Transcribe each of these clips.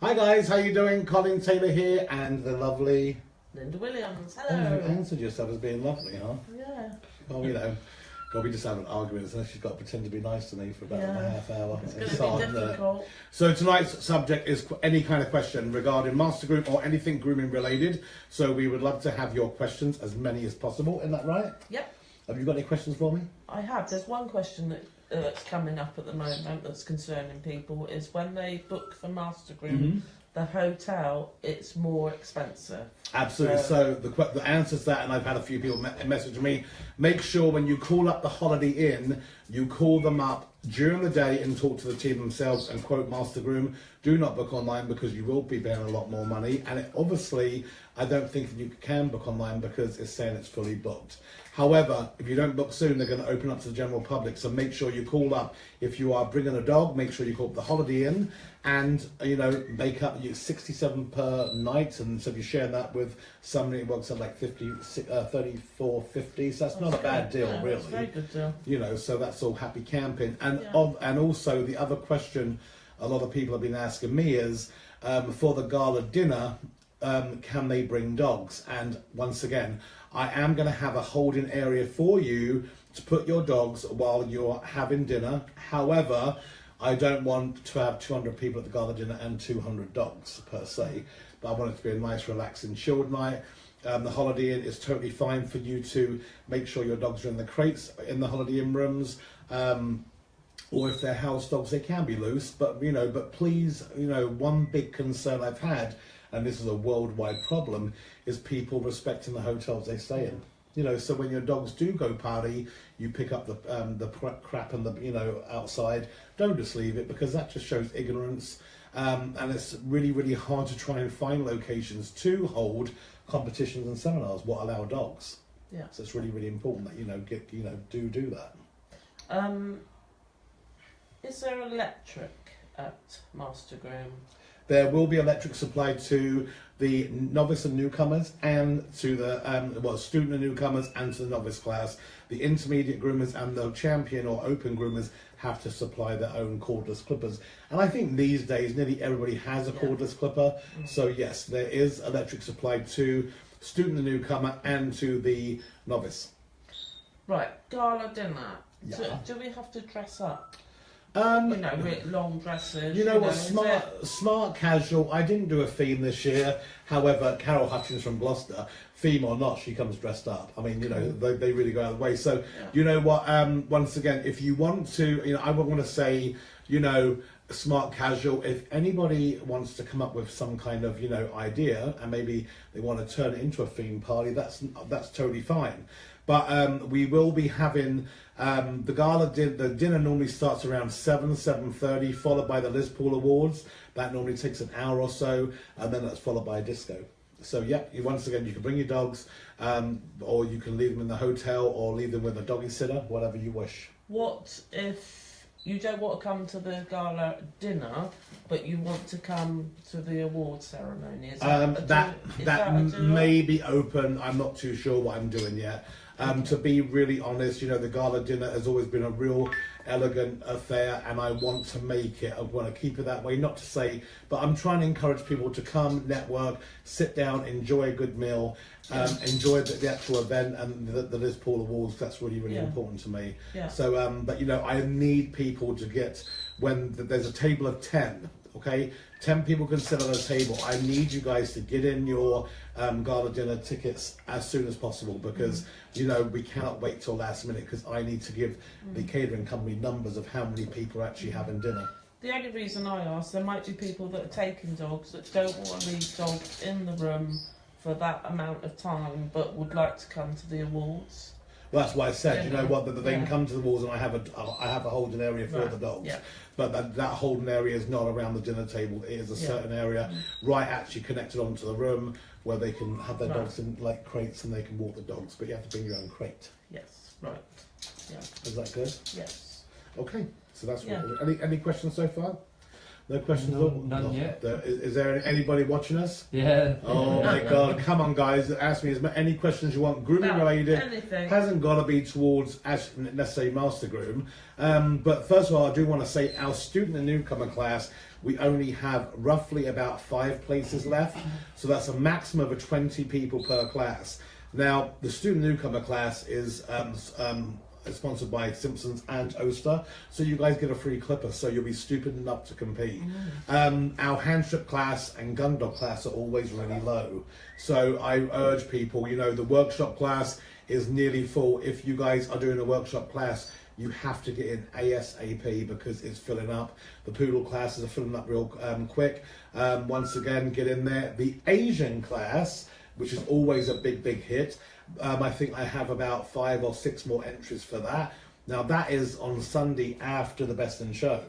Hi guys, how you doing? Colin Taylor here and the lovely Linda Williams, Oh, hello. you answered yourself as being lovely, huh? Yeah. Oh, you know, God, we just having arguments and she's got to pretend to be nice to me for about a half hour. It's going to be difficult. So tonight's subject is any kind of question regarding Master Groom or anything grooming related. So we would love to have your questions, as many as possible. Isn't that right? Yep. Have you got any questions for me? I have. There's one question that's coming up at the moment that's concerning people is when they book for Master Groom, the hotel, it's more expensive. Absolutely. So the answer to that, and I've had a few people message me, make sure when you call up the Holiday Inn, you call them up during the day and talk to the team themselves and quote Master Groom. Do not book online because you will be paying a lot more money. And obviously, I don't think that you can book online because it's saying it's fully booked. However, if you don't book soon, they're going to open up to the general public. So make sure you call up. If you are bringing a dog, make sure you call up the Holiday Inn and, you know, make up your 67 per night. And so if you're sharing that with somebody, it works out like 34.50. So that's not a bad deal, really. That's a very good deal. You know, so that's all happy camping. And and also the other question a lot of people have been asking me is, for the gala dinner, can they bring dogs? And once again, I am going to have a holding area for you to put your dogs while you're having dinner. However, I don't want to have 200 people at the gala dinner and 200 dogs per se, but I want it to be a nice, relaxing, chilled night. The Holiday Inn is totally fine for you to make sure your dogs are in the crates in the Holiday Inn rooms. Or if they're house dogs, they can be loose. But, you know, but please, you know, one big concern I've had, and this is a worldwide problem, is people respecting the hotels they stay in. You know, so when your dogs do go potty, you pick up the crap and the, you know, outside. Don't just leave it, because that just shows ignorance. And it's really, really hard to try and find locations to hold competitions and seminars what allow dogs. Yeah. So it's really, really important that, you know, do that. Is there electric at Master Groom? There will be electric supplied to the novice and newcomers, and to the student and newcomers, and to the novice class. The intermediate groomers and the champion or open groomers have to supply their own cordless clippers. And I think these days nearly everybody has a cordless clipper. So yes, there is electric supplied to student and newcomer and to the novice. Right, gala dinner. Yeah. So, do we have to dress up? You know, with long dresses. You know what, smart casual. I didn't do a theme this year. However, Carol Hutchins from Gloucester, theme or not, she comes dressed up. I mean, you know, they really go out of the way. So, you know what, once again, if you want to, you know, I would want to say, you know, smart casual. If anybody wants to come up with some kind of, you know, idea, and maybe they want to turn it into a theme party, that's totally fine. But we will be having the gala the dinner normally starts around 7:30, followed by the Liz Paul Awards. That normally takes an hour or so, and then that's followed by a disco. So yeah, once again, you can bring your dogs, or you can leave them in the hotel, or leave them with a doggy sitter, whatever you wish. What if you don't want to come to the gala dinner, but you want to come to the award ceremony? Is that may be open. I'm not too sure what I'm doing yet. To be really honest, you know, the gala dinner has always been a real elegant affair, and I want to make it, I want to keep it that way, not to say, but I'm trying to encourage people to come, network, sit down, enjoy a good meal, enjoy the actual event and the Liz Paul Awards. That's really, really important to me. Yeah. So, but you know, I need people to get, when there's a table of 10, okay, 10 people can sit on a table. I need you guys to get in your gala dinner tickets as soon as possible, because you know, we cannot wait till last minute, because I need to give the catering company numbers of how many people are actually having dinner. The only reason I ask, there might be people that are taking dogs that don't want to leave dogs in the room for that amount of time, but would like to come to the awards. Well, that's why I said, you know what, that they can come to the walls, and I have a holding area for the dogs. Yeah. But that holding area is not around the dinner table. It is a certain area, right, actually connected onto the room, where they can have their dogs in like crates, and they can walk the dogs. But you have to bring your own crate. Yes, right. Yeah. Is that good? Yes. Okay, so that's what. Any questions so far? No questions? No, at all? none yet. Is there anybody watching us? Yeah. Oh my God! Come on, guys. Ask me any questions you want. Grooming related. Anything. Hasn't got to be towards necessarily Master Groom. But first of all, I do want to say our student and newcomer class, we only have roughly about 5 places left. So that's a maximum of 20 people per class. Now, the student newcomer class is sponsored by Simpsons and Oster, so you guys get a free clipper, so you'll be stupid enough to compete. Our hand strip class and gun dog class are always really low, so I urge people, you know, the workshop class is nearly full. If you guys are doing a workshop class, you have to get in ASAP because it's filling up. The poodle classes are filling up real quick. Once again, get in there. The Asian class, which is always a big hit, I think I have about 5 or 6 more entries for that. Now that is on Sunday after the Best in Show.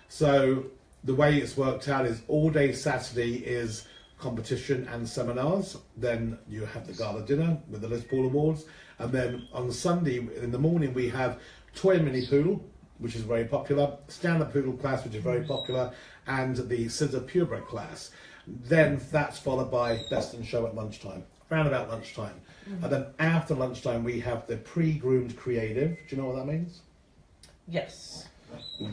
So the way it's worked out is all day Saturday is competition and seminars. Then you have the gala dinner with the Liz Paul Awards. And then on Sunday in the morning we have Toy Mini Poodle, which is very popular, Stand-Up Poodle class, which is very popular, and the Scissor Purebred class. Then that's followed by Best in Show at lunchtime, around about lunchtime. And then after lunchtime, we have the pre-groomed creative. Do you know what that means? Yes.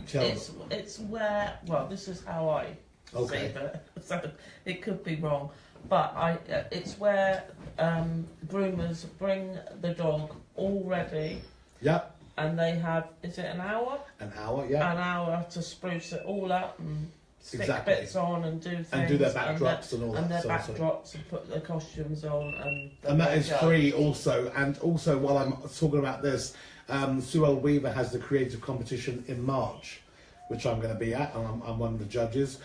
Tell It's where, well, this is how I Okay. see it, so it could be wrong, but it's where groomers bring the dog all ready, Yep, and they have, is it an hour? an hour, yeah. An hour to spruce it all up and stick Exactly. bits on and do things. And do their backdrops and all that and their sort of stuff. backdrops and put the costumes on And that is judge. free also. And also, while I'm talking about this, Sue L. Weaver has the creative competition in March, which I'm going to be at, and I'm one of the judges.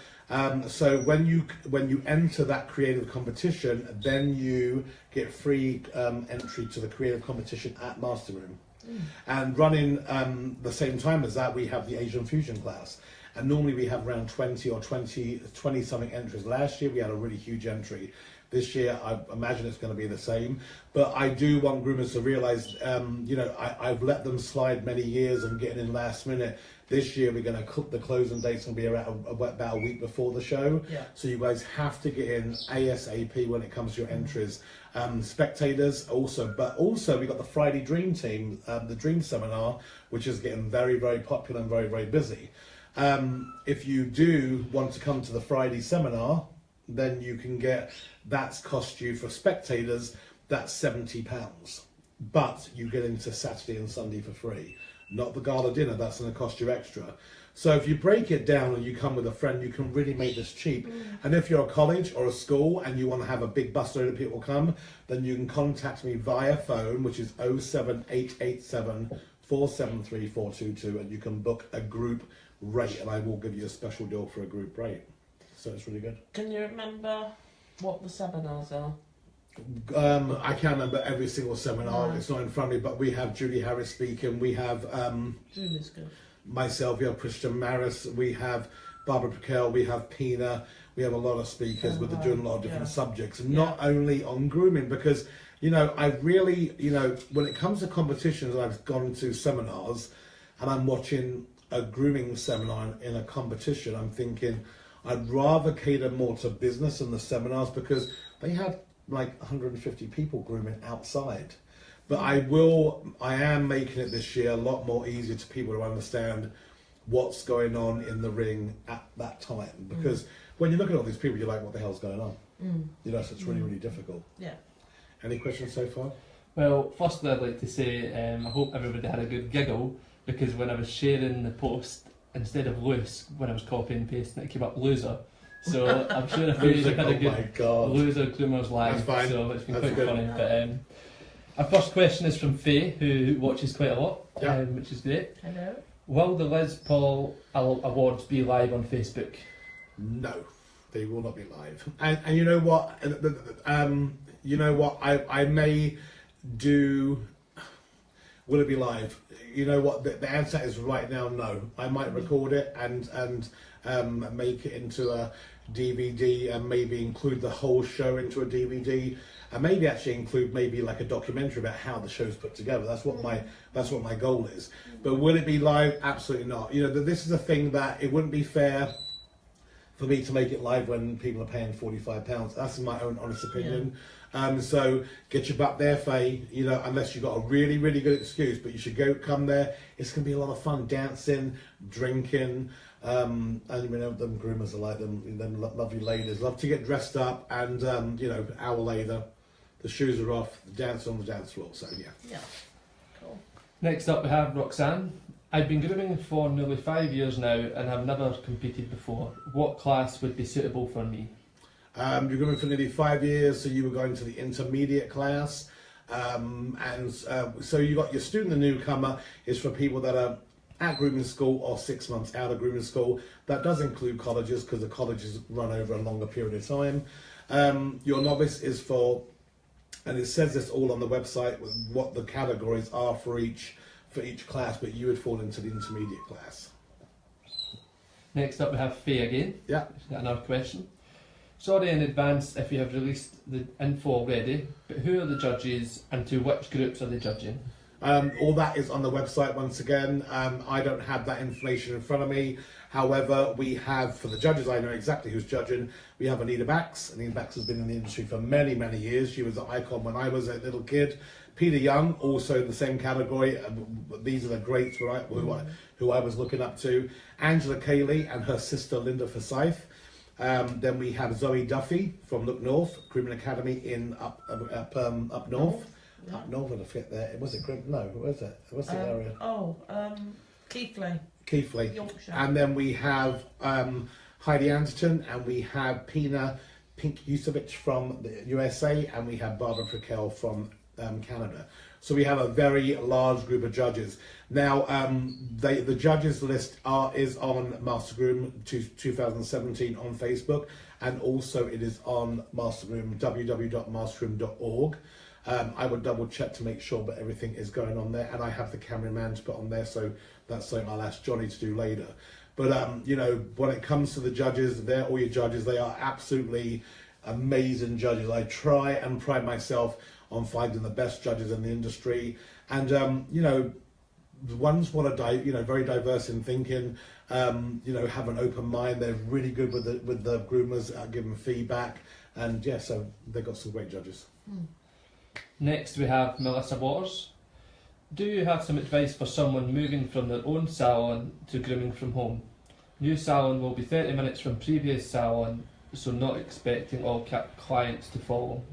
So when you enter that creative competition, then you get free entry to the creative competition at Master Room. And running the same time as that, we have the Asian Fusion class. And normally we have around 20 something entries. Last year we had a really huge entry. This year I imagine it's going to be the same. But I do want groomers to realise, you know, I've let them slide many years and getting in last minute. This year we're going to the closing date's going to be around about a week before the show. Yeah. So you guys have to get in ASAP when it comes to your entries. Spectators also, but also we got the Friday Dream Team, the Dream Seminar, which is getting very popular and very busy. If you do want to come to the Friday seminar, then you can get, that's cost you for spectators, that's £70. But you get into Saturday and Sunday for free. Not the gala dinner, that's going to cost you extra. So if you break it down and you come with a friend, you can really make this cheap. And if you're a college or a school and you want to have a big busload of people come, then you can contact me via phone, which is 07887 473 422, and you can book a group rate, and I will give you a special deal for a group rate. So it's really good. Can you remember what the seminars are? I can't remember every single seminar. No. It's not in front of me, but we have Julie Harris speaking. We have Julie's good. myself, we have Christian Maris, we have Barbara Piquel, we have Pina. We have a lot of speakers with doing a lot of different subjects, and not only on grooming, because, you know, I really, you know, when it comes to competitions, I've gone to seminars and I'm watching a grooming seminar in a competition. I'm thinking I'd rather cater more to business in the seminars because they have like 150 people grooming outside. But I am making it this year a lot more easier to people to understand what's going on in the ring at that time. Because when you look at all these people, you're like, what the hell's going on? You know, so it's really difficult. Yeah. Any questions so far? Well, firstly, I'd like to say I hope everybody had a good giggle, because when I was sharing the post, instead of loose, when I was copying and pasting, it came up loser. So I'm sure a few of you have had a good loser groomers live. That's fine. So it's been That's quite good. funny. But our first question is from Faye, who watches quite a lot, which is great. Hello. Will the Liz Paul Awards be live on Facebook? No, they will not be live. And you know what? You know what? I may do. Will it be live? You know what? The answer is right now no. I might record it and make it into a DVD and maybe include the whole show into a DVD. And maybe actually include maybe like a documentary about how the show's put together. That's what my goal is. But will it be live? Absolutely not. You know, this is a thing that it wouldn't be fair for me to make it live when people are paying £45. That's my own honest opinion. So get your butt there, Faye. You know, unless you've got a really, really good excuse, but you should come there. It's going to be a lot of fun, dancing, drinking. And you know, them groomers are like them lovely ladies. Love to get dressed up, and you know, an hour later, the shoes are off, the dance on the dance floor. So yeah. Yeah. Cool. Next up we have Roxanne. I've been grooming for nearly 5 years now and have never competed before. What class would be suitable for me? You're grooming for nearly 5 years, so you were going to the intermediate class. So you got your student, the newcomer, is for people that are at grooming school or 6 months out of grooming school. That does include colleges, because the colleges run over a longer period of time. Your novice is for, and it says this all on the website, what the categories are for each class, but you would fall into the intermediate class. Next up we have Faye again. Yeah. She's got another question. Sorry in advance if you have released the info already, but who are the judges and to which groups are they judging? All that is on the website once again. I don't have that information in front of me. However, we have, for the judges, I know exactly who's judging. We have Anita Bax. Anita Bax has been in the industry for many, many years. She was an icon when I was a little kid. Peter Young, also in the same category. These are the greats who I was looking up to. Angela Cayley and her sister Linda Forsyth. Then we have Zoe Duffy from Look North, Grooming Academy in up north. Yeah. Up north, I forget there. Was it Grim? No, where is it? What's the area? Keighley. Keighley. Yorkshire. And then we have Heidi Anderton, and we have Pina Pink Yusevich from the USA, and we have Barbara Prickell from Canada. So we have a very large group of judges. Now, the judges list is on Master Groom 2017 on Facebook, and also it is on Master Groom, www.mastergroom.org. I would double check to make sure that everything is going on there, and I have the cameraman to put on there, so that's something I'll ask Johnny to do later. But you know, when it comes to the judges, they're all your judges. They are absolutely amazing judges. I try and pride myself on finding the best judges in the industry, and you know, the ones what are very diverse in thinking. You know, have an open mind. They're really good with the groomers, giving feedback, and yeah, so they've got some great judges. Next we have Melissa Waters. Do you have some advice for someone moving from their own salon to grooming from home? New salon will be 30 minutes from previous salon, so not expecting all clients to follow.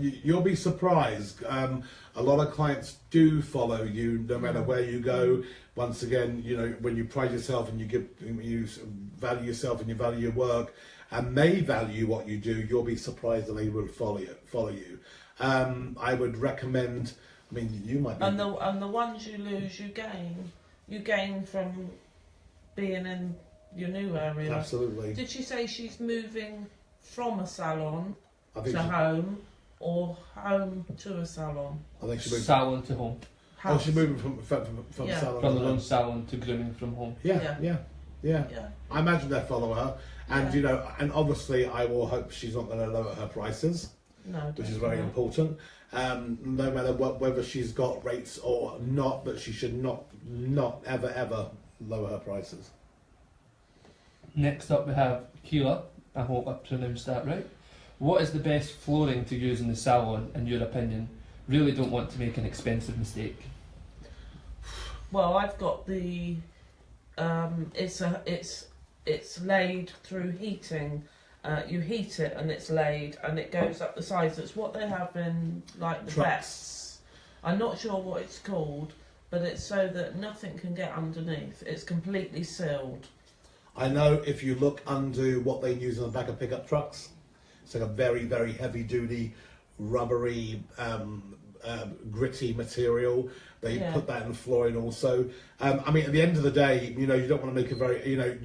You'll be surprised. A lot of clients do follow you no matter where you go. Once again, you know, when you pride yourself and you value yourself and you value your work, and they value what you do, you'll be surprised that they will follow you. I would recommend. I mean, you might be. And the ones you lose, you gain. You gain from being in your new area. Absolutely. Did she say she's moving from a salon I think to home, or home to a salon? I think she moved. Salon to home. Oh, she's moving from Yeah. salon From to their own home. salon to grooming from home. Yeah. Yeah. I imagine they'll follow her, and Yeah. you know, and obviously, I will hope she's not going to lower her prices, No. which is very important. No matter whether she's got rates or not, but she should not ever lower her prices. Next up we have Keela. I hope I pronounced that right. What is the best flooring to use in the salon, in your opinion? Really don't want to make an expensive mistake. Well, I've got the. It's laid through heating. You heat it and it's laid and it goes up the sides. It's what they have in like the Trucks. vests. I'm not sure what it's called, but it's so that nothing can get underneath. It's completely sealed. I know if you look under what they use on the back of pickup trucks, it's like a very, very heavy duty, rubbery, gritty material. They put that in flooring also. I mean, at the end of the day, you know, you don't want to make a very, you know,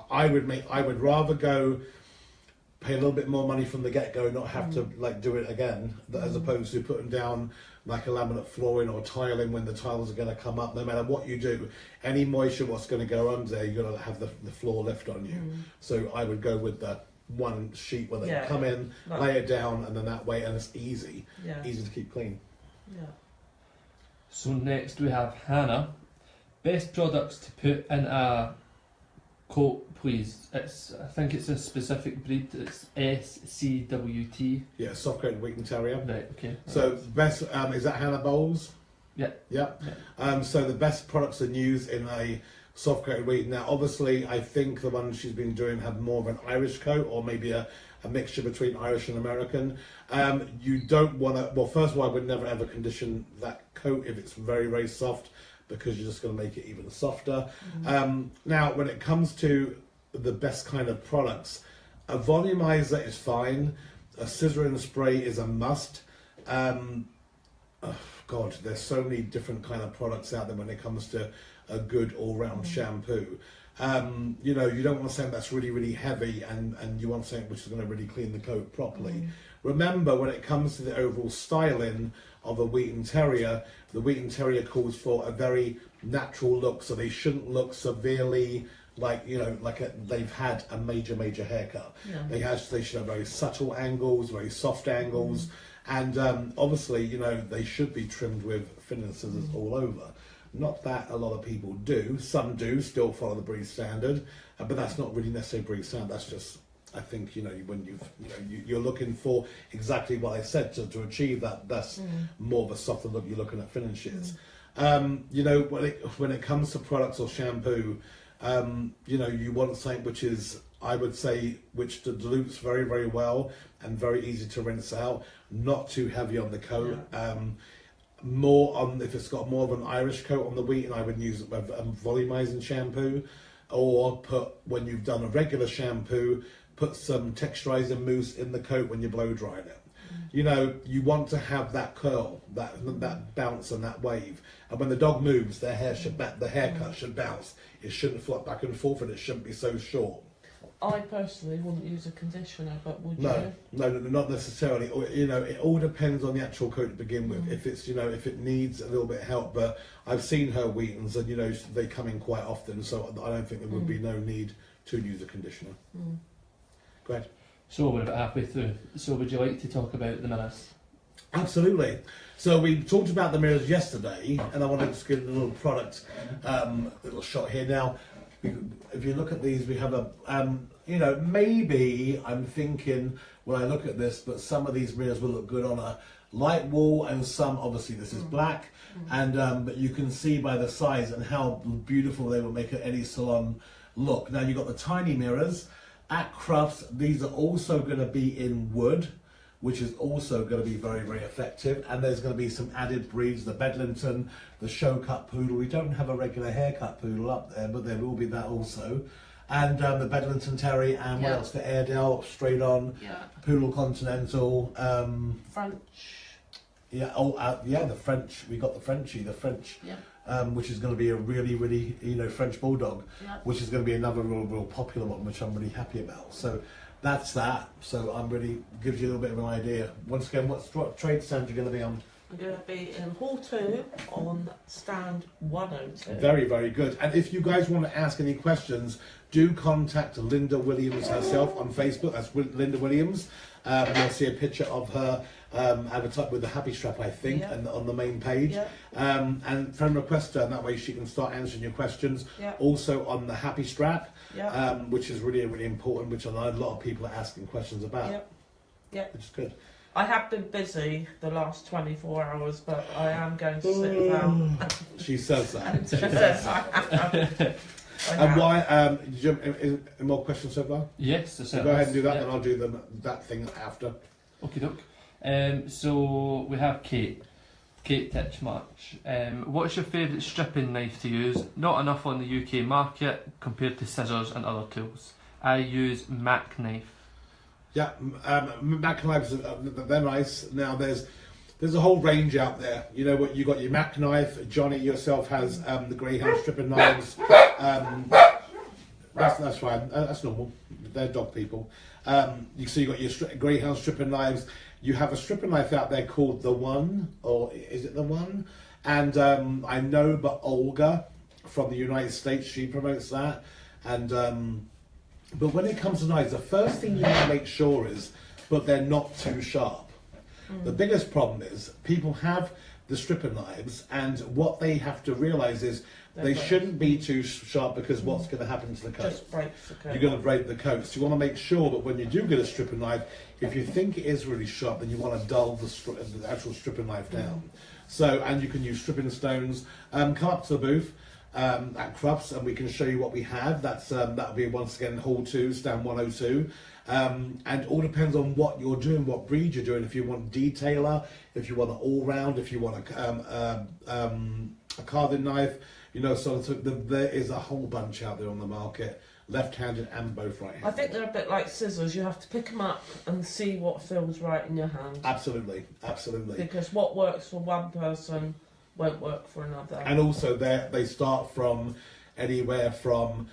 I would rather go pay a little bit more money from the get-go, not have to like do it again, as opposed to putting down like a laminate flooring or tiling when the tiles are going to come up. No matter what you do, any moisture what's going to go under there, you're going to have the floor left on you. So I would go with the one sheet where they come in, lay it down, and then that way, and it's easy to keep clean. Yeah. So next we have Hannah. Best products to put in a coat, please. I think it's a specific breed. It's SCWT. Yeah, soft coated Wheaton Terrier. Right. Okay. So best is that Hannah Bowles? Yeah. Yeah. So the best products and news in a soft coated Wheaton. Now, obviously, I think the ones she's been doing have more of an Irish coat, or maybe a mixture between Irish and American. You don't want to. Well, first of all, I would never ever condition that coat if it's very, very soft, because you're just going to make it even softer. Now, when it comes to the best kind of products, a volumizer is fine. A scissor and spray is a must. God, there's so many different kind of products out there when it comes to a good all-round shampoo. You know, you don't want something that's really, really heavy, and you want something which is going to really clean the coat properly. Remember, when it comes to the overall styling of a Wheaton Terrier, the Wheaton Terrier calls for a very natural look, so they shouldn't look severely like, you know, they've had a major haircut. Yeah. They should have very subtle angles, very soft angles, and obviously, you know, they should be trimmed with thinning scissors all over. Not that a lot of people do. Some do still follow the breed standard, but that's not really necessarily breed standard. That's just, I think, you know, when you're looking for exactly what I said to achieve that. That's more of a softer look. You're looking at finishes. You know, when it comes to products or shampoo, you know, you want something which is, I would say, which dilutes very, very well and very easy to rinse out. Not too heavy on the coat. More on, if it's got more of an Irish coat on the Wheaton, I would use a volumizing shampoo, or when you've done a regular shampoo, put some texturizing mousse in the coat when you're blow drying it. You know, you want to have that curl, that bounce and that wave. And when the dog moves, the haircut should bounce. It shouldn't flop back and forth, and it shouldn't be so short. I personally wouldn't use a conditioner, but would you? No, not necessarily. You know, it all depends on the actual coat to begin with. If it's, you know, if it needs a little bit of help, but I've seen her Wheatons, and you know, they come in quite often, so I don't think there would be no need to use a conditioner. Go ahead. So we're about halfway through. So would you like to talk about the mirrors? Absolutely. So we talked about the mirrors yesterday, and I want to just give a little product, little shot here now. If you look at these, we have a, you know, maybe I'm thinking when I look at this, but some of these mirrors will look good on a light wall, and some, obviously this is black, and but you can see by the size and how beautiful they will make any salon look. Now you've got the tiny mirrors. At Crufts, these are also going to be in wood, which is also going to be very, very effective. And there's going to be some added breeds, the Bedlington, the Show Cut Poodle. We don't have a regular haircut poodle up there, but there will be that also. And the Bedlington Terrier, and what else? The Airedale, straight on, Poodle Continental. French. The French. We got the Frenchie, which is going to be a really, really, you know, French Bulldog, which is going to be another real popular one, which I'm really happy about. So that's that. So I'm really, gives you a little bit of an idea. Once again, what trade stand you're going to be on? I'm going to be in Hall 2 on stand 102. Very, very good. And if you guys want to ask any questions, do contact Linda Williams herself on Facebook. That's Linda Williams. You'll see a picture of her advertised with the Happy Strap, I think, and on the main page. And friend request her, and that way she can start answering your questions. Also on the Happy Strap, which is really, really important, which I know a lot of people are asking questions about. Which is good. I have been busy the last 24 hours, but I am going to sit down. She says that. And why? Do you have any more questions so far? Yes. So go ahead and do that, and I'll do that thing after. Okie doke. So we have Kate Titchmarsh. What's your favourite stripping knife to use? Not enough on the UK market compared to scissors and other tools. I use Mac knife. Yeah, Mac knives, they're nice. Now there's a whole range out there. You know what? You got your Mac knife. Johnny yourself has the Greyhound stripping knives. That's fine. That's normal. They're dog people. So you got your Greyhound stripping knives. You have a stripping knife out there called the One, or is it the One? And I know, but Olga from the United States, she promotes that. And but when it comes to knives, the first thing you want to make sure is, but they're not too sharp. The biggest problem is people have the stripper knives, and what they have to realise is they They're shouldn't be too sharp, because what's going to happen to the coat? just breaks the coat. You're going to break the coat. So you want to make sure that when you do get a stripper knife, if you think it is really sharp, then you want to dull the actual stripper knife down. So, and you can use stripping stones. Come up to the booth at Crufts, and we can show you what we have. That'll be once again Hall 2, stand 102. And all depends on what you're doing, what breed you're doing. If you want detailer, if you want an all-round, if you want a carving knife, so there is a whole bunch out there on the market, left-handed and both right-handed. I think they're a bit like scissors. You have to pick them up and see what feels right in your hand. Absolutely. Because what works for one person won't work for another. And also they start from anywhere from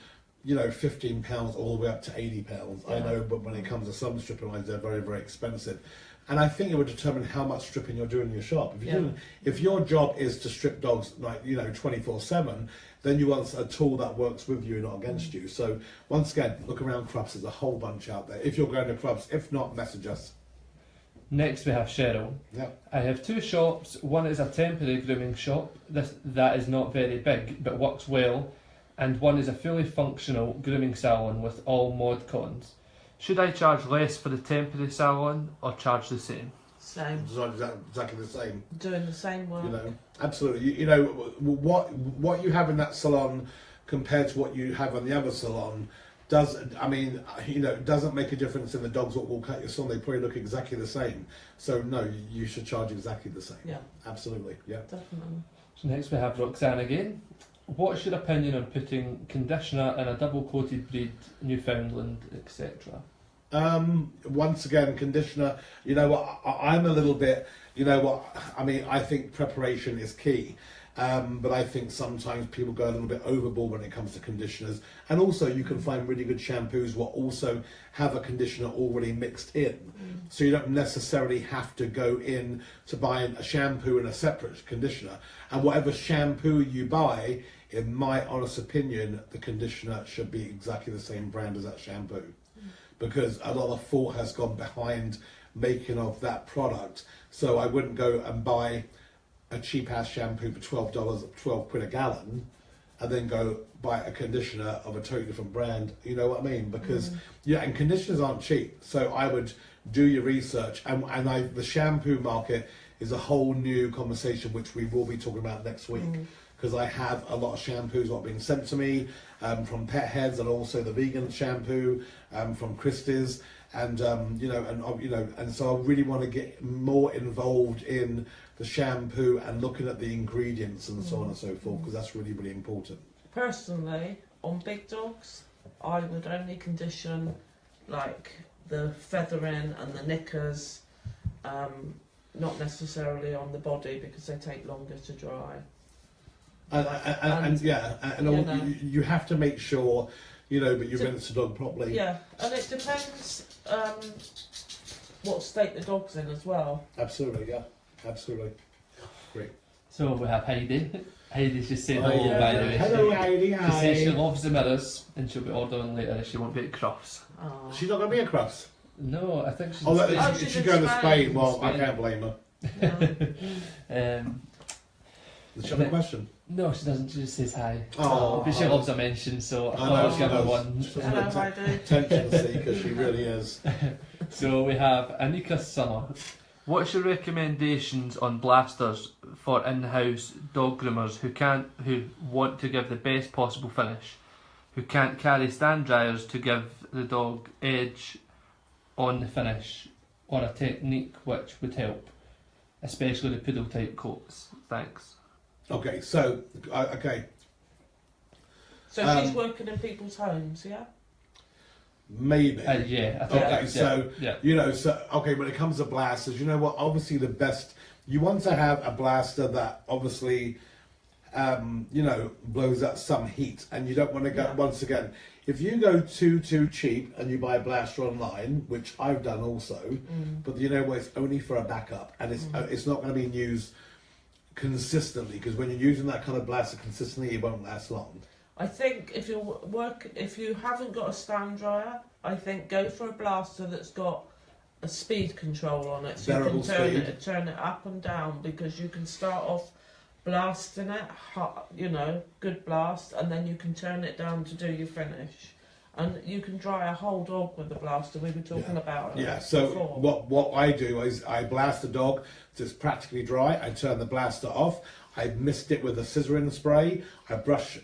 £15 all the way up to £80. I know, but when it comes to some stripping lines, they're very, very expensive. And I think it would determine how much stripping you're doing in your shop. If your job is to strip dogs 24/7, then you want a tool that works with you, not against you. So once again, look around Crufts. There's a whole bunch out there. If you're going to Crufts, if not, message us. Next we have Cheryl. Yeah. I have 2 shops. One is a temporary grooming shop that is not very big but works well, and one is a fully functional grooming salon with all mod cons. Should I charge less for the temporary salon or charge the same? Same. It's not exactly the same. Doing the same work. Absolutely. What you have in that salon compared to what you have on the other salon doesn't make a difference in the dogs that will cut your salon. They probably look exactly the same. So no, you should charge exactly the same. Yeah. Absolutely. Yeah. Definitely. So next we have Roxanne again. What's your opinion on putting conditioner in a double-coated breed, Newfoundland, etc.? Once again, conditioner, I'm a little bit, I think preparation is key. But I think sometimes people go a little bit overboard when it comes to conditioners. And also you can find really good shampoos what also have a conditioner already mixed in. So you don't necessarily have to go in to buy a shampoo and a separate conditioner. And whatever shampoo you buy, in my honest opinion, the conditioner should be exactly the same brand as that shampoo. Because a lot of thought has gone behind making of that product. So I wouldn't go and buy a cheap ass shampoo for £12 a gallon, and then go buy a conditioner of a totally different brand. You know what I mean? Because and conditioners aren't cheap. So I would do your research, and the shampoo market is a whole new conversation which we will be talking about next week. Because I have a lot of shampoos that have been sent to me from Pet Heads, and also the vegan shampoo from Christie's, and and so I really want to get more involved in the shampoo and looking at the ingredients and so on and so forth, because that's really, really important. Personally, on big dogs, I would only condition like the feathering and the knickers, not necessarily on the body because they take longer to dry. You have to make sure, but you rinse the dog properly. Yeah, and it depends what state the dog's in as well. Absolutely, yeah, absolutely. Great. So we have Heidi. Heidi's just saying hello, by the way. Hello, Heidi. She says she loves the mirrors and she'll be ordering later. She won't be at Crufts. Oh. She's not going to be a Crufts. No, I think she's. She's going to Spain. Well, I can't blame her. Yeah. Does she have a question? No, she doesn't. She just says hi. Oh, but she loves a mention, so I thought I'd give her one. Hello, Heidi. Attention seeker, she really is. So we have Anika Summer. What's your recommendations on blasters for in-house dog groomers who want to give the best possible finish, who can't carry stand dryers to give the dog edge on the finish, or a technique which would help, especially the poodle type coats? Thanks. Okay, so So she's working in people's homes, yeah? maybe. Yeah, I think Okay, so yeah. when it comes to blasters, you know what? Obviously, the best you want to have a blaster that obviously, blows out some heat, and you don't want to go once again. If you go too cheap and you buy a blaster online, which I've done also, but you know what? It's only for a backup, and it's not going to be used consistently, because when you're using that kind of blaster consistently, it won't last long. I think if you haven't got a stand dryer, I think go for a blaster that's got a speed control on it, so Variable you can speed. turn it up and down, because you can start off blasting it, you know, good blast, and then you can turn it down to do your finish. And you can dry a whole dog with the blaster. We were talking about it. Yeah, so before. what I do is I blast the dog so it's practically dry. I turn the blaster off. I mist it with a scissoring spray. I brush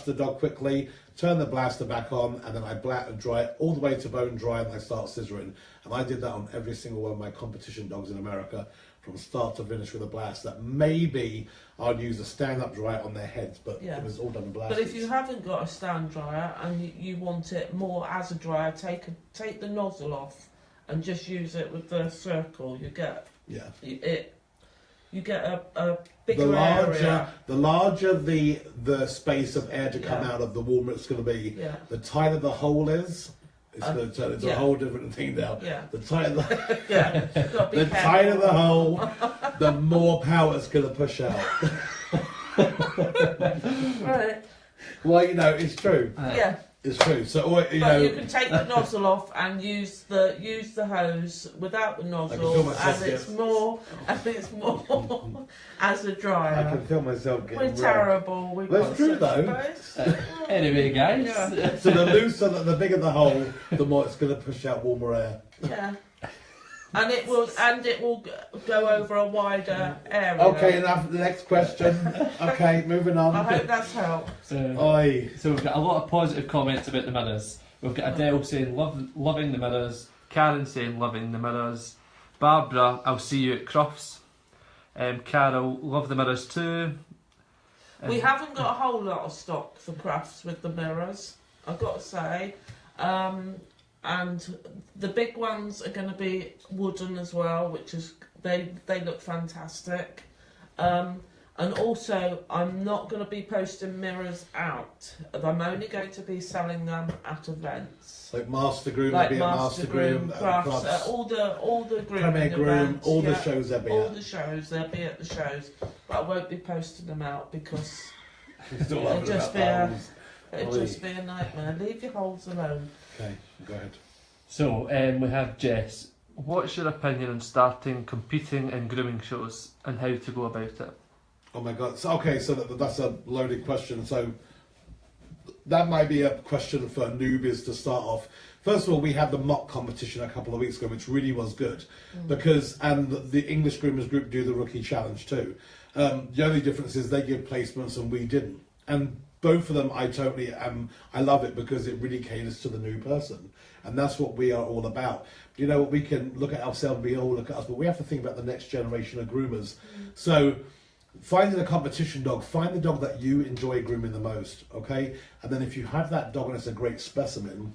the dog quickly, turn the blaster back on, and then I dry it all the way to bone dry, and I start scissoring. And I did that on every single one of my competition dogs in America, from start to finish with a blaster. Maybe I'd use a stand-up dryer on their heads, but Yeah. it was all done in blasters. But if you haven't got a stand dryer and you want it more as a dryer, take the nozzle off and just use it with the circle. You get Yeah. you get a bigger The area. larger the space of air to come Yeah. out of, the warmer it's going to be. Yeah, The tighter the hole is, it's going to turn into a yeah. whole different thing now. yeah, The tighter the, yeah. You've got to be the tighter careful. the hole, the more power it's going to push out. Right. Well, you know, it's true. Yeah. It's true. So, or, you But know, you can take the nozzle off and use the hose without the feel nozzle, myself and it's more as a I dryer. can feel myself getting We're red. terrible. We've Well, got it's true, such though. space. Anyway, guys. Yeah. So the looser, the bigger the hole, the more it's going to push out warmer air. Yeah. And it will go over a wider area. Okay, enough. The next question. Okay, moving on. I hope that's helped. Oi. So we've got a lot of positive comments about the mirrors. We've got Adele saying loving the mirrors, Karen saying loving the mirrors, Barbara, I'll see you at Crufts, Carol, love the mirrors too. We haven't got a whole lot of stock for crafts with the mirrors, I've got to say. And the big ones are going to be wooden as well, which is they look fantastic. And also, I'm not going to be posting mirrors out. I'm only going to be selling them at events, Like Master Groom, like maybe at Master Groom, crafts, Crufts, all the grooming Premier Groom, events, all the yeah. shows they'll be All at. the shows, they'll be at the shows, but I won't be posting them out because Still it'll laughing just about be a, holes. it'll Oi. just be a nightmare. Leave your holes alone. Okay, go ahead. So we have Jess. What's your opinion on starting competing in grooming shows and how to go about it? Oh my God. So, okay, so that's a loaded question. So that might be a question for newbies to start off. First of all, we had the mock competition a couple of weeks ago, which really was good because, and the English Groomers Group do the rookie challenge too. The only difference is they give placements and we didn't. And both of them, I love it because it really caters to the new person. And that's what we are all about. You know, we can look at ourselves, we all look at us, but we have to think about the next generation of groomers. So finding a competition dog, find the dog that you enjoy grooming the most, okay? And then if you have that dog and it's a great specimen,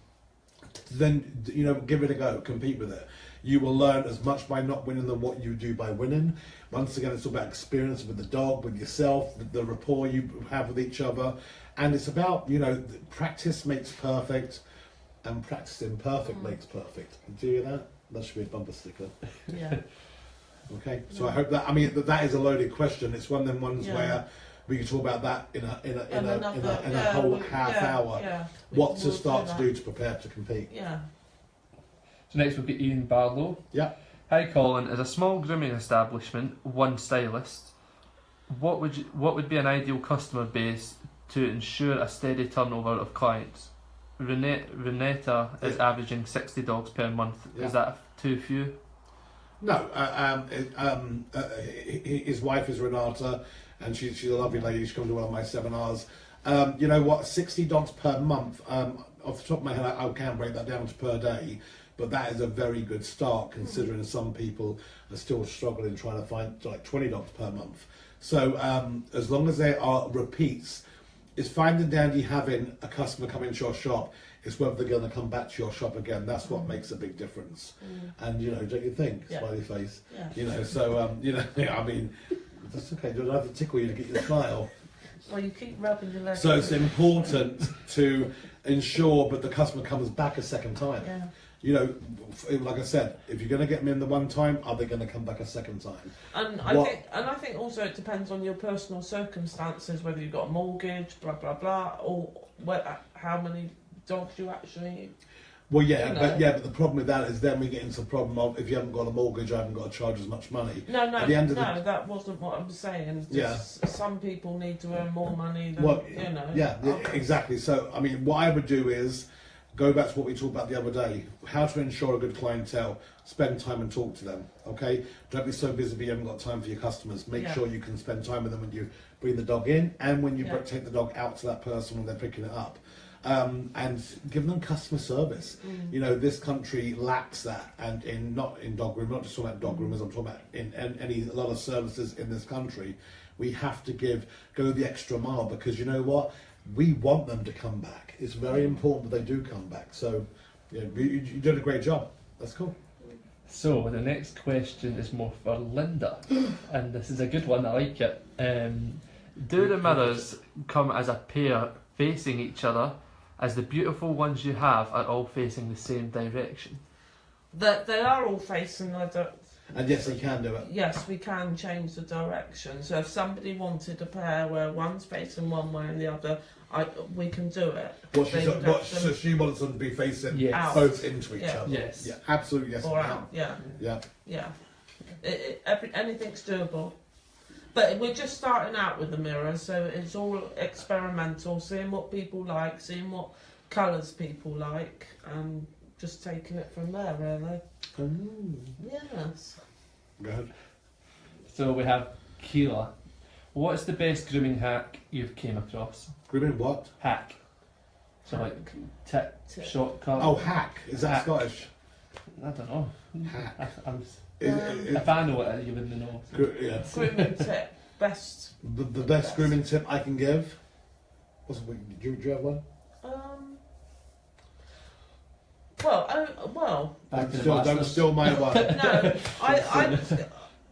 then, you know, give it a go, compete with it. You will learn as much by not winning than what you do by winning. Once again, it's all about experience with the dog, with yourself, the rapport you have with each other. And it's about, you know, practice makes perfect, and practicing perfect makes perfect. Do you hear that? That should be a bumper sticker. Yeah. Okay, so I hope that, I mean, that is a loaded question. It's one of them ones Yeah. where we can talk about that in a Yeah, whole half hour. Yeah. What to We'll start to that. do to prepare to compete. Yeah. So next we've got Ian Barlow. Yeah. Hi Colin, as a small grooming establishment, one stylist, what would be an ideal customer base to ensure a steady turnover of clients? Renata is averaging 60 dogs per month. Yeah. Is that too few? No, his wife is Renata, and she's a lovely lady. She comes to one of my seminars. You know what? 60 dogs per month. Off the top of my head, I can't break that down to per day, but that is a very good start considering some people are still struggling trying to find like 20 dogs per month. So as long as they are repeats, it's fine and dandy having a customer come into your shop. It's whether they're going to come back to your shop again. That's what makes a big difference. And, you know, don't you think? Yeah. Smiley face. Yeah. You know, so, you know, I mean, that's okay. Don't have to tickle you to get you to smile. Well, you keep rubbing your leg. So it's important to ensure that the customer comes back a second time. Yeah. You know, like I said, if you're going to get them in the one time, are they going to come back a second time? And I think also it depends on your personal circumstances, whether you've got a mortgage, blah blah blah, or how many dogs you actually. Well, yeah, You know. but the problem with that is then we get into the problem of if you haven't got a mortgage, I haven't got to charge as much money. No, At the end of that wasn't what I was saying. Just some people need to earn more money than, Well, you know. Yeah, others. exactly. So, I mean, what I would do is go back to what we talked about the other day. How to ensure a good clientele. Spend time and talk to them, okay? Don't be so busy that you haven't got time for your customers. Make Yeah. sure you can spend time with them when you bring the dog in and when you Yeah. take the dog out to that person when they're picking it up. And give them customer service. Mm. You know, this country lacks that, and not in dog grooming, not just talking about dog groomers, I'm talking about in a lot of services in this country. We have to go the extra mile, because you know what? We want them to come back. It's very important that they do come back. So, yeah, you did a great job. That's cool. So the next question is more for Linda, and this is a good one. I like it. Do the mirrors come as a pair facing each other, as the beautiful ones you have are all facing the same direction? That they are all facing And yes, you can do it. yes, we can change the direction. So if somebody wanted a pair where one's facing one way and the other, we can do it. They would have So them she wants them to be facing Yes. out. both into each Yeah. other. Yes. Yeah, absolutely. Yes. or we can. out. Yeah, Yeah. yeah. Anything's doable. But we're just starting out with the mirror, so it's all experimental, seeing what people like, seeing what colours people like, and just taking it from there, really. Yes. Go ahead. So we have Keela. What's the best grooming hack you've came across? Grooming what? Hack. So like tip, Tip. shortcut. Oh, hack. Is that Hack. Scottish? I don't know. Hack. If I know it, you wouldn't know. Yeah. Grooming tip, best. The best grooming tip I can give. Do you have one? Well, Back to the Don't masters. steal my one. no.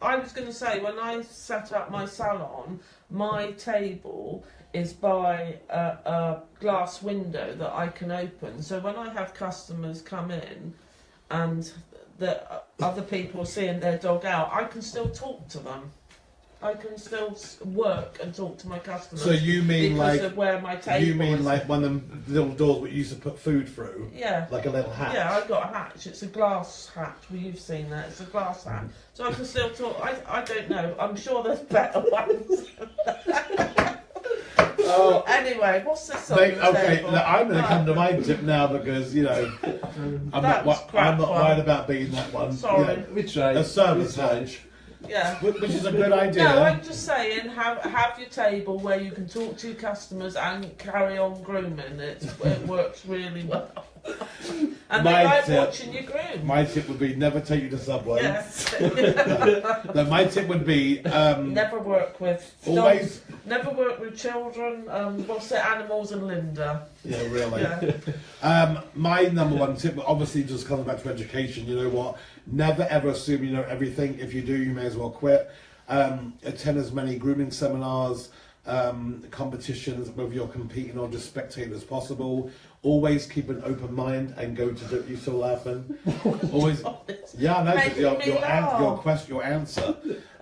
I was going to say, when I set up my salon, my table is by a glass window that I can open. So when I have customers come in and the other people are seeing their dog out, I can still talk to them. I can still work and talk to my customers. So you mean because like of where my table you mean is. like one of them little doors that you used to put food through, Yeah. like a little hatch? Yeah, I've got a hatch. It's a glass hatch. Well, you've seen that. It's a glass hatch. So I can still talk. I don't know. I'm sure there's better ones. Oh, Anyway, what's this on mate, the okay. table? Now, I'm going to come to my tip now because you know I'm That was not crap one. worried about being that one. Sorry. Yeah. We tried. A service We tried. hatch, Yeah. which is a good idea. No, I'm just saying, have your table where you can talk to your customers and carry on grooming. It works really well. And My they like tip- watching you groom. My tip would be never take you to Subway. Yes. No, my tip would be Never work with always. dogs, never work with children. What's it? Animals and Linda. Yeah, really. Yeah. My number one tip, obviously, just comes back to education. You know what? Never ever assume you know everything. If you do, you may as well quit. Attend as many grooming seminars, competitions, whether you're competing or just spectating as possible. Always keep an open mind and go to do. You still laughing? Always. Yeah, I know. Making me laugh. Your answer.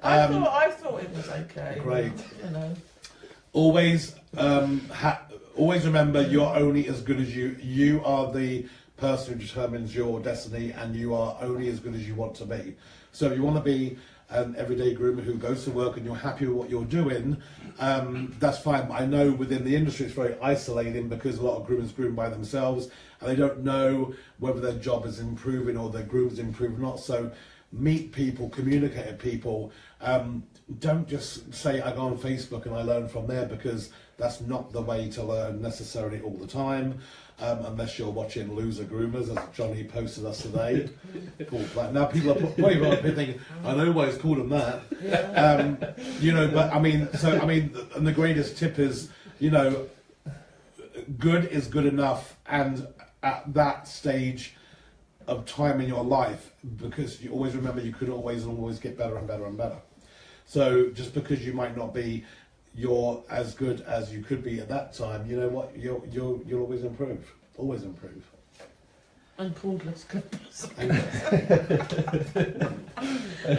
I thought it was okay. Great. You know. Always, always remember you're only as good as you. You are the person who determines your destiny, and you are only as good as you want to be. So if you want to be an everyday groomer who goes to work and you're happy with what you're doing, that's fine. But I know within the industry it's very isolating because a lot of groomers groom by themselves and they don't know whether their job is improving or their groom's improving or not. So meet people, communicate with people. Don't just say I go on Facebook and I learn from there, because that's not the way to learn necessarily all the time. Unless you're watching Loser Groomers, as Johnny posted us today. Called that. Now people are probably thinking, I know why he's called him that. Yeah. You know, but I mean, and the greatest tip is, you know, good is good enough, and at that stage of time in your life, because you always remember you could always get better and better and better. So just because you might not be you're as good as you could be at that time, you know what, you'll always improve. Always improve. And cordless clippers. And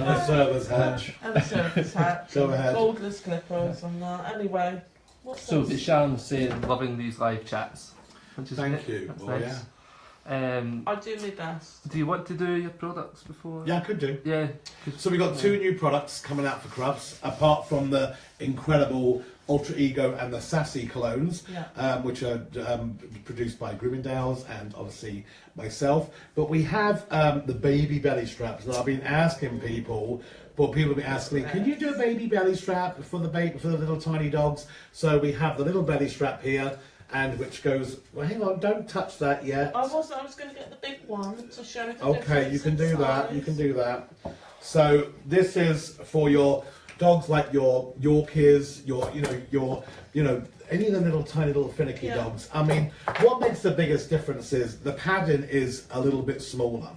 a server's hatch. And a surface hat. Go ahead. Cordless clippers and that. Anyway. What's So this? Sharon's saying loving these live chats, which is Thank great. you. That's Well, nice. I do my best. Do you want to do your products before? Yeah, I could do. Yeah. So we've got 2 new products coming out for Crufts, apart from the incredible Ultra Ego and the Sassy colognes, Yeah. which are produced by Groomingdale's and obviously myself. But we have the baby belly straps. And I've been asking people, but people have been asking me, can you do a baby belly strap for the little tiny dogs? So we have the little belly strap here, and which goes, well, hang on, don't touch that yet. I was going to get the big one to show the Okay, you can do difference in that. size. You can do that. So this is for your dogs like your Yorkies, your any of the little tiny little finicky dogs. I mean, what makes the biggest difference is the padding is a little bit smaller,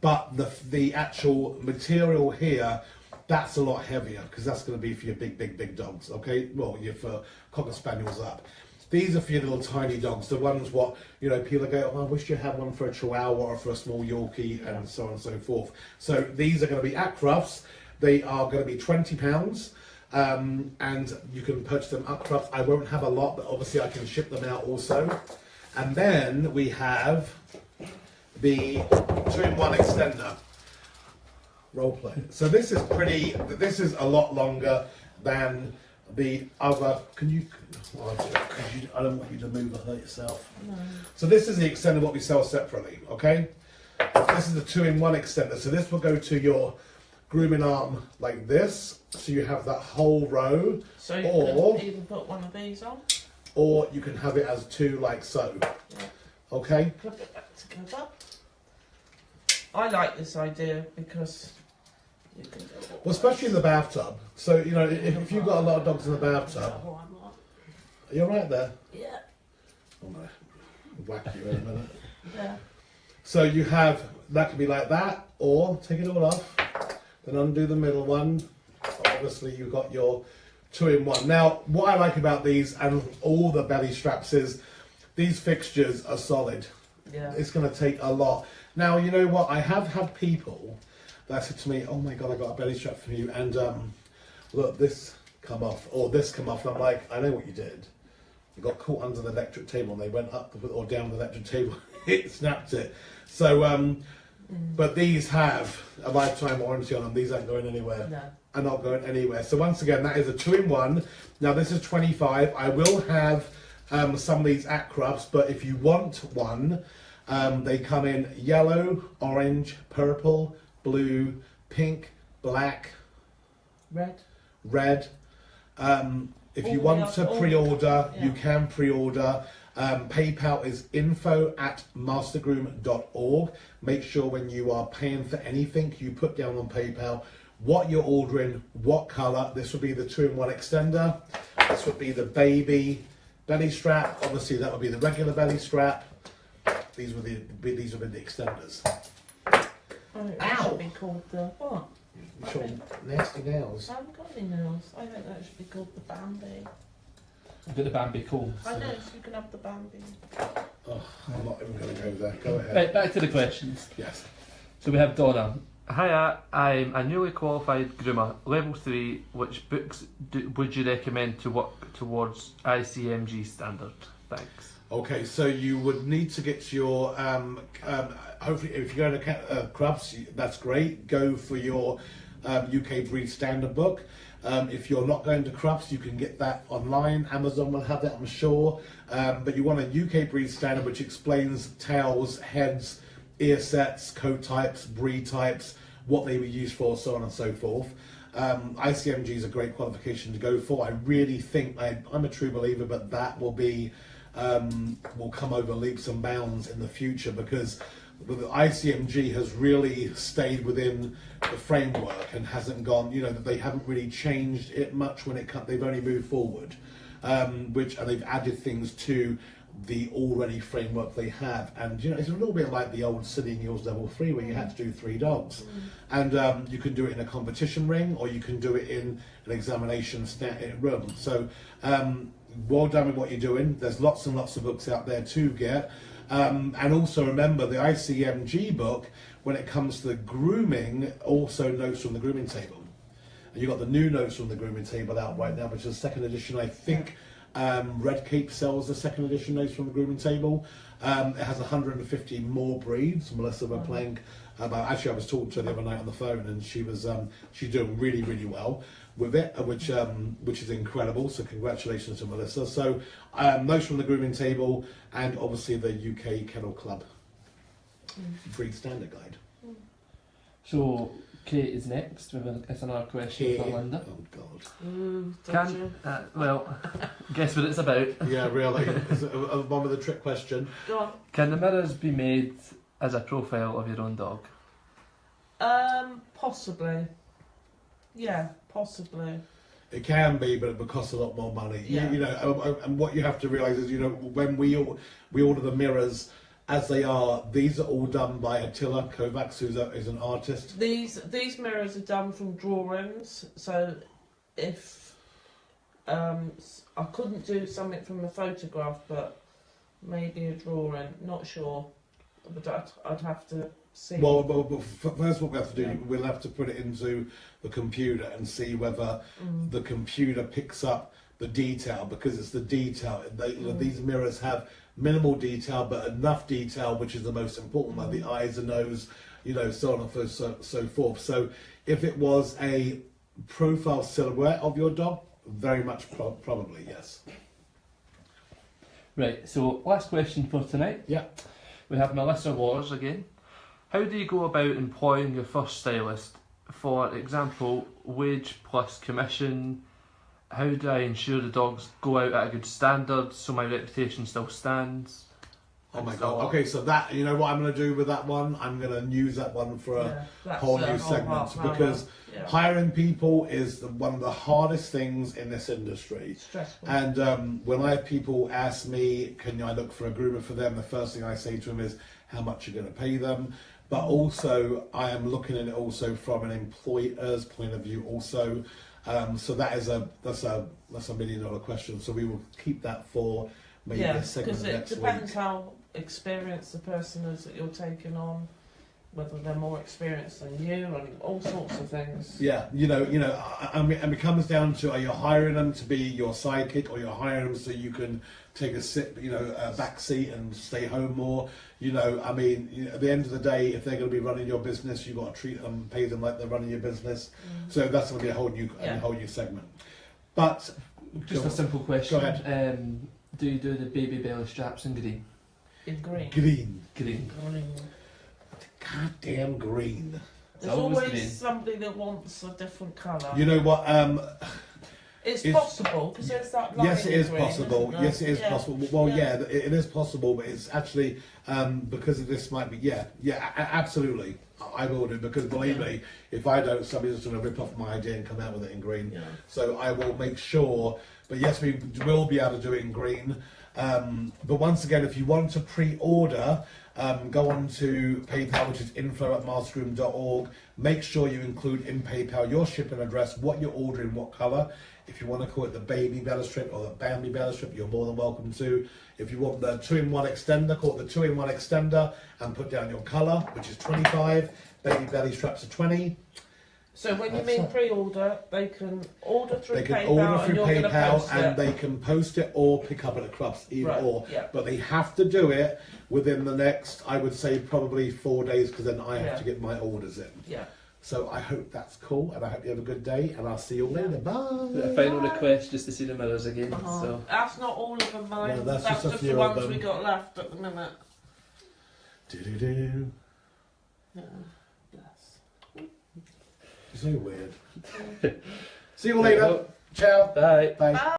but the actual material here, that's a lot heavier because that's going to be for your big dogs. Okay, well, you're for Cocker Spaniels up. These are for your little tiny dogs, the ones what, people go, oh, I wish you had one for a Chihuahua or for a small Yorkie and so on and so forth. So these are going to be at Crufts. They are going to be £20 and you can purchase them at Crufts. I won't have a lot, but obviously I can ship them out also. And then we have the 2-in-1 extender. Role play. So this is a lot longer than the other. I don't want you to move or hurt yourself. No. So this is the extender what we sell separately, okay? This is the 2-in-1 extender. So this will go to your grooming arm like this. So you have that whole row. So you can either put one of these on, or you can have it as 2 like so. Yeah. Okay? Clip it back together. I like this idea because you can do it. Well, especially in the bathtub. So, if you've got a lot of dogs in the bathtub. Oh, I'm not. Are you alright there? Yeah. I'm going to whack you in a minute. Yeah. So you have, that could be like that, or take it all off, then undo the middle one. Obviously you've got your 2-in-1. Now, what I like about these and all the belly straps is these fixtures are solid. Yeah. It's going to take a lot. Now, you know what? I have had people that said to me, oh my God, I got a belly strap for you, and look, this come off, or this come off. And I'm like, I know what you did. You got caught under the electric table and they went up or down the electric table. It snapped it. So, but these have a lifetime warranty on them. These aren't going anywhere. No. Are not going anywhere. So once again, that is a 2-in-1. Now this is 25. I will have some of these at Crufts, but if you want one, they come in yellow, orange, purple, blue, pink, black, red. If you want to pre-order, you can pre-order. PayPal is info@mastergroom.org. Make sure when you are paying for anything, you put down on PayPal what you're ordering, what colour. This would be the 2-in-1 extender. This would be the baby belly strap. Obviously, that would be the regular belly strap. These would be the extenders. Oh, it Ow! should be called the what? Sure, nasty nails. I haven't got any nails. I think that should be called the Bambi. I've got the Bambi combs. I know, so you can have the Bambi. Oh, I'm not even going to go there. Go ahead. Right, back to the questions. Yes. So we have Donna. Hiya, I'm a newly qualified groomer, level 3. Which books would you recommend to work towards ICMG standard? Thanks. Okay, so you would need to get your, hopefully if you're going to Crufts, that's great. Go for your UK Breed Standard book. If you're not going to Crufts, you can get that online. Amazon will have that, I'm sure. But you want a UK Breed Standard which explains tails, heads, ear sets, coat types, breed types, what they were used for, so on and so forth. ICMG is a great qualification to go for. I really think, I'm a true believer, but that will be will come over leaps and bounds in the future, because the ICMG has really stayed within the framework and hasn't gone, they haven't really changed it much when they've only moved forward, and they've added things to the already framework they have. And it's a little bit like the old City News Level 3 where you had to do 3 dogs. And you can do it in a competition ring, or you can do it in an examination room. So well done with what you're doing. There's lots and lots of books out there to get. And also remember, the ICMG book, when it comes to the grooming, also notes from the grooming table. And you've got the new notes from the grooming table out right now, which is the 2nd edition. I think Red Cape sells the second edition nose from the grooming table. It has 150 more breeds. Melissa were playing about. Actually, I was talking to her the other night on the phone, and she was she's doing really, really well with it, which is incredible. So congratulations to Melissa. So those from the grooming table, and obviously the UK Kennel Club breed standard guide. So Kate is next with it's another question for Linda. Oh God. Well, guess what it's about. Yeah, really. Is it one with a trick question? Go on. Can the mirrors be made as a profile of your own dog? Possibly. Yeah, possibly. It can be, but it would cost a lot more money. Yeah. You know, and what you have to realise is, you know, when we order the mirrors as they are, these are all done by Attila Kovacs, who's an artist. These mirrors are done from drawings, so if I couldn't do something from a photograph, but maybe a drawing, not sure, but I'd have to see. Well, first what we have to do, we'll have to put it into the computer and see whether the computer picks up the detail, because it's the detail. These mirrors have minimal detail, but enough detail, which is the most important, like the eyes, the nose, you know, so on and so forth. So if it was a profile silhouette of your dog, very much probably, yes. Right, so last question for tonight. Yeah. We have Melissa Waters again. How do you go about employing your first stylist? For example, wage plus commission. How do I ensure the dogs go out at a good standard so my reputation still stands? Oh my God. Okay, so that, you know what I'm going to do with that one? I'm going to use that one for a whole new segment, because hiring people is one of the hardest things in this industry. Stressful. And when I have people ask me, can I look for a groomer for them, the first thing I say to them is, how much you're going to pay them. But also, I am looking at it also from an employer's point of view also. So that's a $1 million question. So we will keep that for maybe a segment next week. Because it depends how experienced the person is that you're taking on, whether they're more experienced than you, and all sorts of things. Yeah, you know, and it comes down to, are you hiring them to be your sidekick, or you're hiring them so you can take a back seat and stay home more? You know, I mean, at the end of the day, if they're going to be running your business, you've got to treat them, pay them like they're running your business. So that's going to be a whole new segment. But just a simple question. Go ahead. Do you do the baby belly straps in green? In green. Green. Goddamn green. There's always somebody that wants a different colour. You know what? It's possible, because there's that line. Yes, it is green, possible. isn't there? Yes, it is possible. Well, it is possible, but it's actually because of this might be. Absolutely, I will do, because believe me, if I don't, somebody's just going to rip off my idea and come out with it in green. Yeah. So I will make sure. But yes, we will be able to do it in green. But once again, if you want to pre-order, go on to PayPal, which is info@mastergroom.org. Make sure you include in PayPal your shipping address, what you're ordering, what colour. If you want to call it the baby belly strip or the Bambi belly strip, you're more than welcome to. If you want the 2-in-1 extender, call it the 2-in-1 extender and put down your colour, which is 25. Baby belly straps are 20. So when you mean pre-order, they can order through PayPal. They can order through PayPal, and they they can post it or pick up at the clubs, either or. Yeah. But they have to do it within the next, I would say, probably 4 days, because then I have to get my orders in. Yeah. So I hope that's cool, and I hope you have a good day, and I'll see you all later. Bye. A final request, just to see the mirrors again. So that's not all of them, mine. No, that's just a few the of ones them. we got left at the minute. Do-do-do. Yeah. Bless. So weird. See you later. Ciao. bye. Bye.